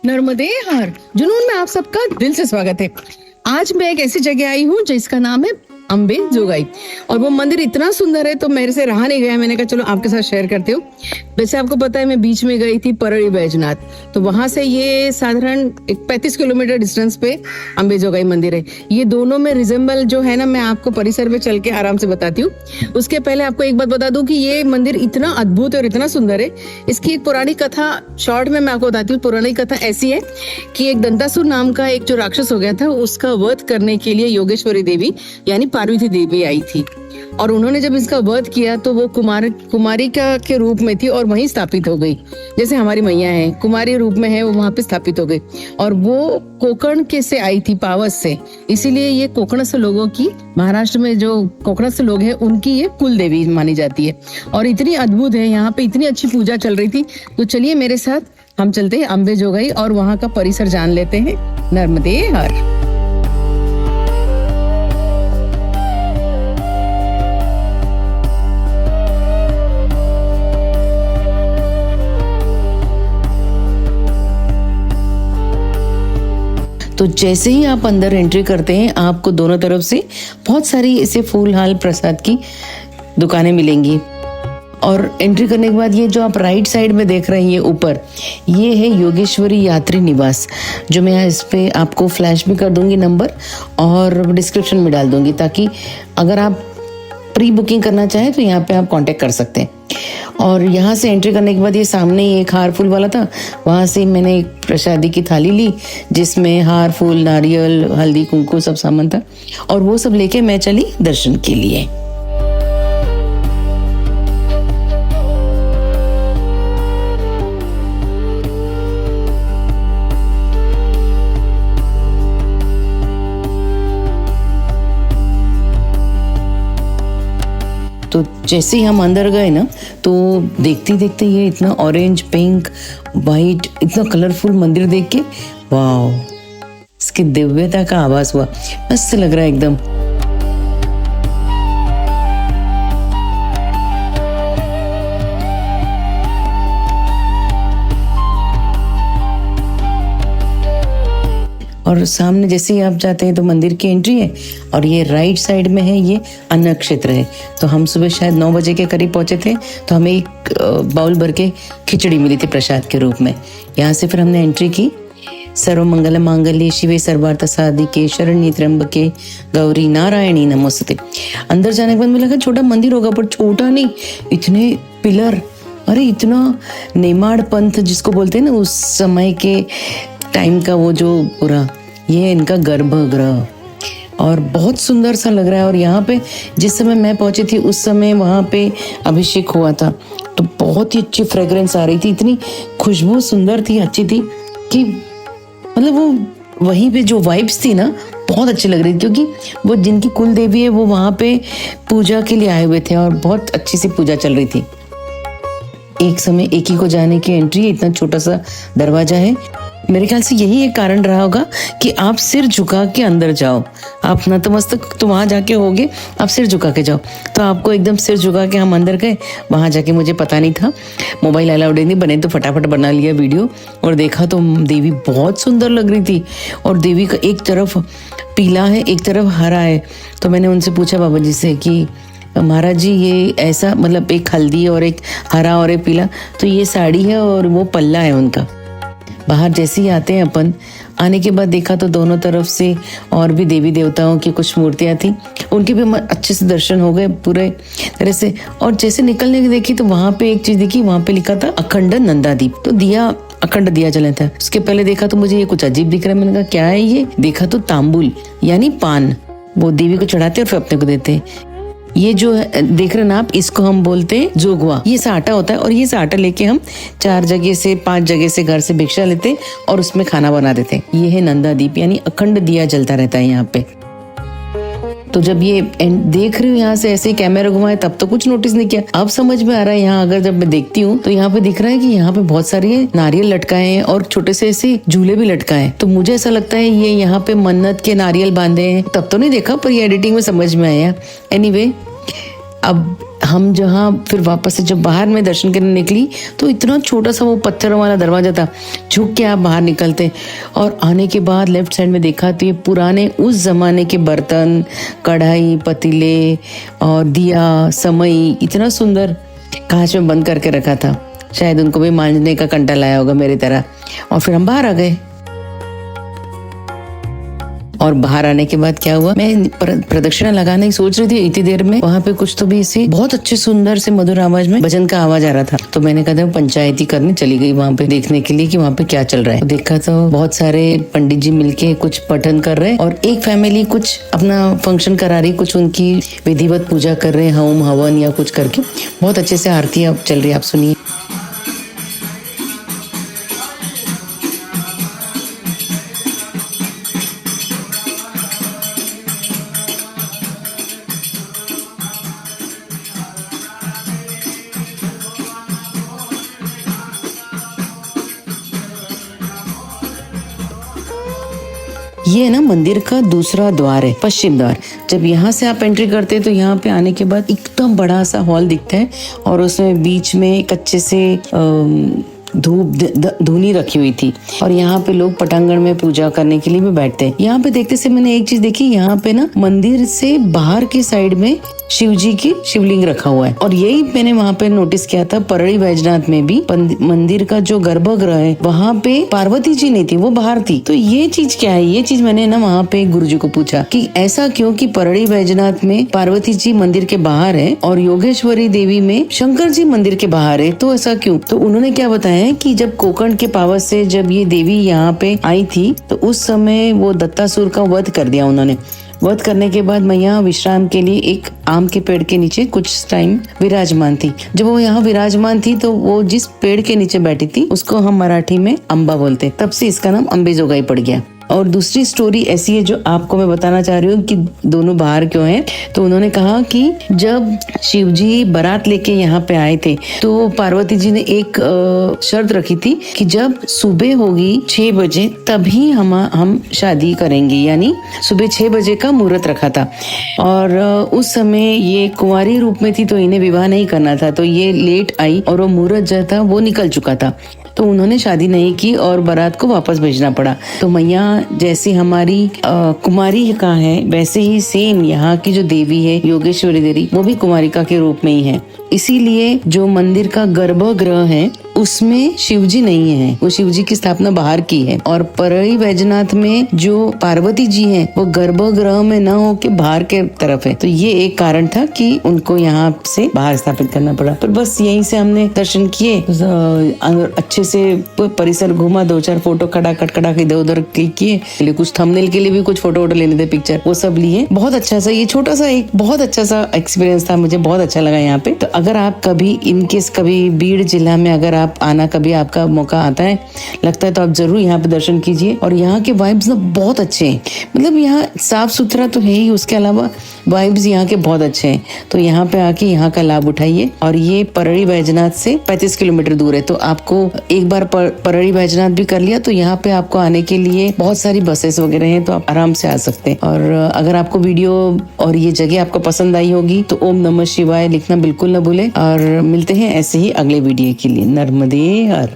नर्मदे हर जुनून में आप सबका दिल से स्वागत है। आज मैं एक ऐसी जगह आई हूँ जिसका नाम है अम्बे जोगाई, और वो मंदिर इतना सुंदर है तो मेरे से रहा नहीं गया। मैंने कहा चलो आपके साथ शेयर करते हो। वैसे आपको पता है मैं बीच में गई थी परड़ी बैजनाथ, तो वहां से ये साधारण 35 किलोमीटर डिस्टेंस पे अम्बे जोगाई मंदिर है। ये दोनों में रिजेंबल जो है ना, मैं आपको परिसर में चल के आराम से बताती हूँ। उसके पहले आपको एक बात बता दूं कि ये मंदिर इतना अद्भुत और इतना सुंदर है। इसकी एक पुरानी कथा शॉर्ट में मैं आपको बताती हूँ। पुरानी कथा ऐसी है कि एक दंतासुर नाम का एक जो राक्षस हो गया था, उसका वध करने के लिए योगेश्वरी देवी यानी पार्वती देवी आई थी, और उन्होंने जब इसका वध किया तो वो कुमारिका के रूप में थी और वहीं स्थापित हो गई। जैसे हमारी मैया है, कुमारी रूप में है, वो वहां पे स्थापित हो गई। और वो कोकण के से आई थी, पावस से, इसीलिए ये कोकणस्थ लोगों की, महाराष्ट्र में जो कोकणस्थ लोग हैं उनकी ये कुल देवी मानी जाती है। और इतनी अद्भुत है, यहाँ पे इतनी अच्छी पूजा चल रही थी। तो चलिए मेरे साथ हम चलते हैं अम्बे जोगाई और वहाँ का परिसर जान लेते हैं। नर्मदे हर। तो जैसे ही आप अंदर एंट्री करते हैं, आपको दोनों तरफ से बहुत सारी ऐसे फूल हाल प्रसाद की दुकानें मिलेंगी। और एंट्री करने के बाद ये जो आप राइट साइड में देख रहे हैं ये ऊपर, ये है योगेश्वरी यात्री निवास, जो मैं इस पे आपको फ्लैश भी कर दूंगी नंबर, और डिस्क्रिप्शन में डाल दूंगी, ताकि अगर आप प्री बुकिंग करना चाहें तो यहाँ पे आप कांटेक्ट कर सकते हैं। और यहाँ से एंट्री करने के बाद ये सामने ही एक हार फूल वाला था, वहाँ से मैंने एक प्रसादी की थाली ली जिसमें हार फूल, नारियल, हल्दी, कुंकू सब सामान था, और वो सब लेके मैं चली दर्शन के लिए। तो जैसे ही हम अंदर गए ना, तो देखते देखते ये इतना ऑरेंज, पिंक, वाइट, इतना कलरफुल मंदिर देख के वाह, इसकी दिव्यता का आभास हुआ। मस्त लग रहा है एकदम। और सामने जैसे ही आप जाते हैं तो मंदिर की एंट्री है, और ये राइट साइड में है, ये अन्न क्षेत्र है। तो हम सुबह शायद 9 बजे के करीब पहुंचे थे, तो हमें एक बाउल भर के खिचड़ी मिली थी प्रसाद के रूप में। यहाँ से फिर हमने एंट्री की। सर्व मंगल मांगल्ये शिवे सर्वार्थ साधिके शरण्ये त्र्यंबके गौरी नारायणी नमोस्तुते। अंदर जाने के बाद मुझे लगा छोटा मंदिर होगा, पर छोटा नहीं, इतने पिलर, अरे इतना नेमाड़ पंथ जिसको बोलते हैं ना उस समय के टाइम का, वो जो पूरा ये है इनका गर्भगृह, और बहुत सुंदर सा लग रहा है। और यहाँ पे जिस समय मैं पहुंची थी उस समय वहाँ पे अभिषेक हुआ था, तो बहुत ही अच्छी फ्रेग्रेंस आ रही थी, इतनी खुशबू सुंदर थी, अच्छी थी कि मतलब वो वहीं पे जो वाइब्स थी ना बहुत अच्छी लग रही थी, क्योंकि वो जिनकी कुल देवी है वो वहाँ पे पूजा के लिए आए हुए थे और बहुत अच्छी सी पूजा चल रही थी। एक समय एक ही को जाने की एंट्री, इतना छोटा सा दरवाजा है। मेरे ख्याल से यही एक कारण रहा होगा कि आप सिर झुका के अंदर जाओ। आप नतमस्तक तो वहां जाके होगे, आप सिर झुका के जाओ। तो आपको एकदम सिर झुका के हम अंदर गए। वहां जाके मुझे पता नहीं था, मोबाइल अलाउड नहीं बने, तो फटाफट बना लिया वीडियो और देखा तो देवी बहुत सुंदर लग रही थी। और देवी का एक तरफ पीला है, एक तरफ हरा है। तो मैंने उनसे पूछा बाबा जी से कि महाराज जी ये ऐसा, मतलब एक हल्दी और एक हरा और एक पीला, तो ये साड़ी है और वो पल्ला है उनका। बाहर जैसे ही आते हैं अपन, आने के बाद देखा तो दोनों तरफ से और भी देवी देवताओं की कुछ मूर्तियां थी, उनके भी अच्छे से दर्शन हो गए पूरे तरह से। और जैसे निकलने की देखी तो वहां पे एक चीज देखी, वहां पे लिखा था अखंड नंदादीप, तो दिया, अखंड दिया जला था। उसके पहले देखा तो मुझे ये कुछ अजीब दिख रहा है, मैंने कहा क्या है ये? देखा तो तांबुल यानी पान, वो देवी को चढ़ाते और फिर अपने को देते। ये जो देख रहे हैं ना आप, इसको हम बोलते हैं जोगवा। ये सा आटा होता है, और ये सा आटा लेके हम 4 जगह से 5 जगह से घर से भिक्षा लेते और उसमें खाना बना देते। ये है नंदादीप, यानी अखंड दिया जलता रहता है यहाँ पे। तो जब ये देख रही हूँ यहाँ से ऐसे कैमरा घुमाए, तब तो कुछ नोटिस नहीं किया। अब समझ में आ रहा है, यहाँ अगर जब मैं देखती हूँ तो यहाँ पे दिख रहा है कि यहाँ पे बहुत सारे नारियल लटकाए हैं और छोटे से ऐसे झूले भी लटकाए हैं। तो मुझे ऐसा लगता है ये यहाँ पे मन्नत के नारियल बांधे हैं। तब तो नहीं देखा, पर ये एडिटिंग में समझ में आया। एनीवे, अब हम जहाँ फिर वापस से जब बाहर में दर्शन करने निकली तो इतना छोटा सा वो पत्थरों वाला दरवाजा था, झुक के आप बाहर निकलते। और आने के बाद लेफ्ट साइड में देखा तो ये पुराने उस जमाने के बर्तन, कढ़ाई, पतीले और दिया, समई इतना सुंदर कांच में बंद करके रखा था। शायद उनको भी मांजने का कंटा लाया होगा मेरी तरह। और फिर हम बाहर आ गए। और बाहर आने के बाद क्या हुआ, मैं प्रदक्षिणा लगाने की सोच रही थी, इतनी देर में वहां पे कुछ तो भी इसे बहुत अच्छे सुंदर से मधुर आवाज में भजन का आवाज आ रहा था। तो मैंने कहा पंचायती करने चली गई वहां पे देखने के लिए कि वहां पे क्या चल रहा है। तो देखा तो बहुत सारे पंडित जी मिलके कुछ पठन कर रहे और एक फैमिली कुछ अपना फंक्शन करा रही, कुछ उनकी विधिवत पूजा कर रहे, होम हवन या कुछ करके। बहुत अच्छे से आरती अब चल रही है, आप सुनिए। ये है ना मंदिर का दूसरा द्वार है, पश्चिम द्वार। जब यहाँ से आप एंट्री करते हैं तो यहाँ पे आने के बाद एकदम बड़ा सा हॉल दिखता है और उसमें बीच में कच्चे से धूनी रखी हुई थी और यहाँ पे लोग पटांगण में पूजा करने के लिए भी बैठते हैं। यहाँ पे देखते से मैंने एक चीज देखी, यहाँ पे ना मंदिर से बाहर की साइड में शिव जी की शिवलिंग रखा हुआ है। और यही मैंने वहाँ पे नोटिस किया था, परड़ी वैजनाथ में भी मंदिर का जो गर्भगृह है वहाँ पे पार्वती जी नहीं थी, वो बाहर थी। तो ये चीज क्या है, ये चीज मैंने ना वहाँ पे गुरु जी को पूछा कि ऐसा क्यों कि परड़ी वैजनाथ में पार्वती जी मंदिर के बाहर है और योगेश्वरी देवी में शंकर जी मंदिर के बाहर है, तो ऐसा क्यों? तो उन्होंने क्या बताया कि जब कोकण के पावत से जब ये देवी यहाँ पे आई थी तो उस समय वो दत्तासुर का वध कर दिया उन्होंने। वध करने के बाद मैं यहाँ विश्राम के लिए एक आम के पेड़ के नीचे कुछ टाइम विराजमान थी। जब वो यहाँ विराजमान थी तो वो जिस पेड़ के नीचे बैठी थी उसको हम मराठी में अम्बा बोलते, तब से इसका नाम अंबेजोगाई पड़ गया। और दूसरी स्टोरी ऐसी है जो आपको मैं बताना चाह रही हूँ कि दोनों बाहर क्यों हैं। तो उन्होंने कहा कि जब शिव जी बारात लेके यहाँ पे आए थे तो पार्वती जी ने एक शर्त रखी थी कि जब सुबह होगी 6 बजे तभी हम शादी करेंगे, यानी सुबह 6 बजे का मुहूर्त रखा था। और उस समय ये कुंवारी रूप में थी तो इन्हें विवाह नहीं करना था, तो ये लेट आई और वो मुहूर्त जो था वो निकल चुका था, तो उन्होंने शादी नहीं की और बारात को वापस भेजना पड़ा। तो मैया जैसी हमारी कुमारी का है वैसे ही सेम यहाँ की जो देवी है योगेश्वरी देवी, वो भी कुमारिका के रूप में ही है। इसीलिए जो मंदिर का गर्भगृह है उसमें शिवजी नहीं है, वो शिवजी की स्थापना बाहर की है। और परड़ी वैजनाथ में जो पार्वती जी हैं वो गर्भगृह में न हो के बाहर के तरफ है। तो ये एक कारण था कि उनको यहाँ से बाहर स्थापित करना पड़ा। पर बस यहीं से हमने दर्शन किए, अच्छे से परिसर घूमा, 2-4 फोटो खड़ा के इधर उधर क्लिक किए, कुछ थंबनेल के लिए भी कुछ फोटो लेने थे, पिक्चर वो सब लिए। बहुत अच्छा सा ये छोटा सा एक बहुत अच्छा सा एक्सपीरियंस था, मुझे बहुत अच्छा लगा यहाँ पे। तो अगर आप कभी इनकेस कभी बीड़ जिला में अगर आप आना कभी आपका मौका आता है लगता है तो आप जरूर यहाँ पे दर्शन कीजिए। और यहाँ के वाइब्स ना बहुत अच्छे हैं, मतलब यहाँ साफ सुथरा तो है ही, उसके अलावा वाइब्स यहाँ के बहुत अच्छे हैं। तो यहाँ पे आके यहाँ का लाभ उठाइए। और ये परड़ी वैजनाथ से 35 किलोमीटर दूर है, तो आपको एक बार परड़ी वैजनाथ भी कर लिया तो यहाँ पे आपको आने के लिए बहुत सारी बसेस वगैरह हैं, तो आप आराम से आ सकते हैं। और अगर आपको वीडियो और ये जगह आपको पसंद आई होगी तो ओम नमः शिवाय लिखना बिल्कुल न भूले। और मिलते हैं ऐसे ही अगले वीडियो के लिए। नर्मदे हर।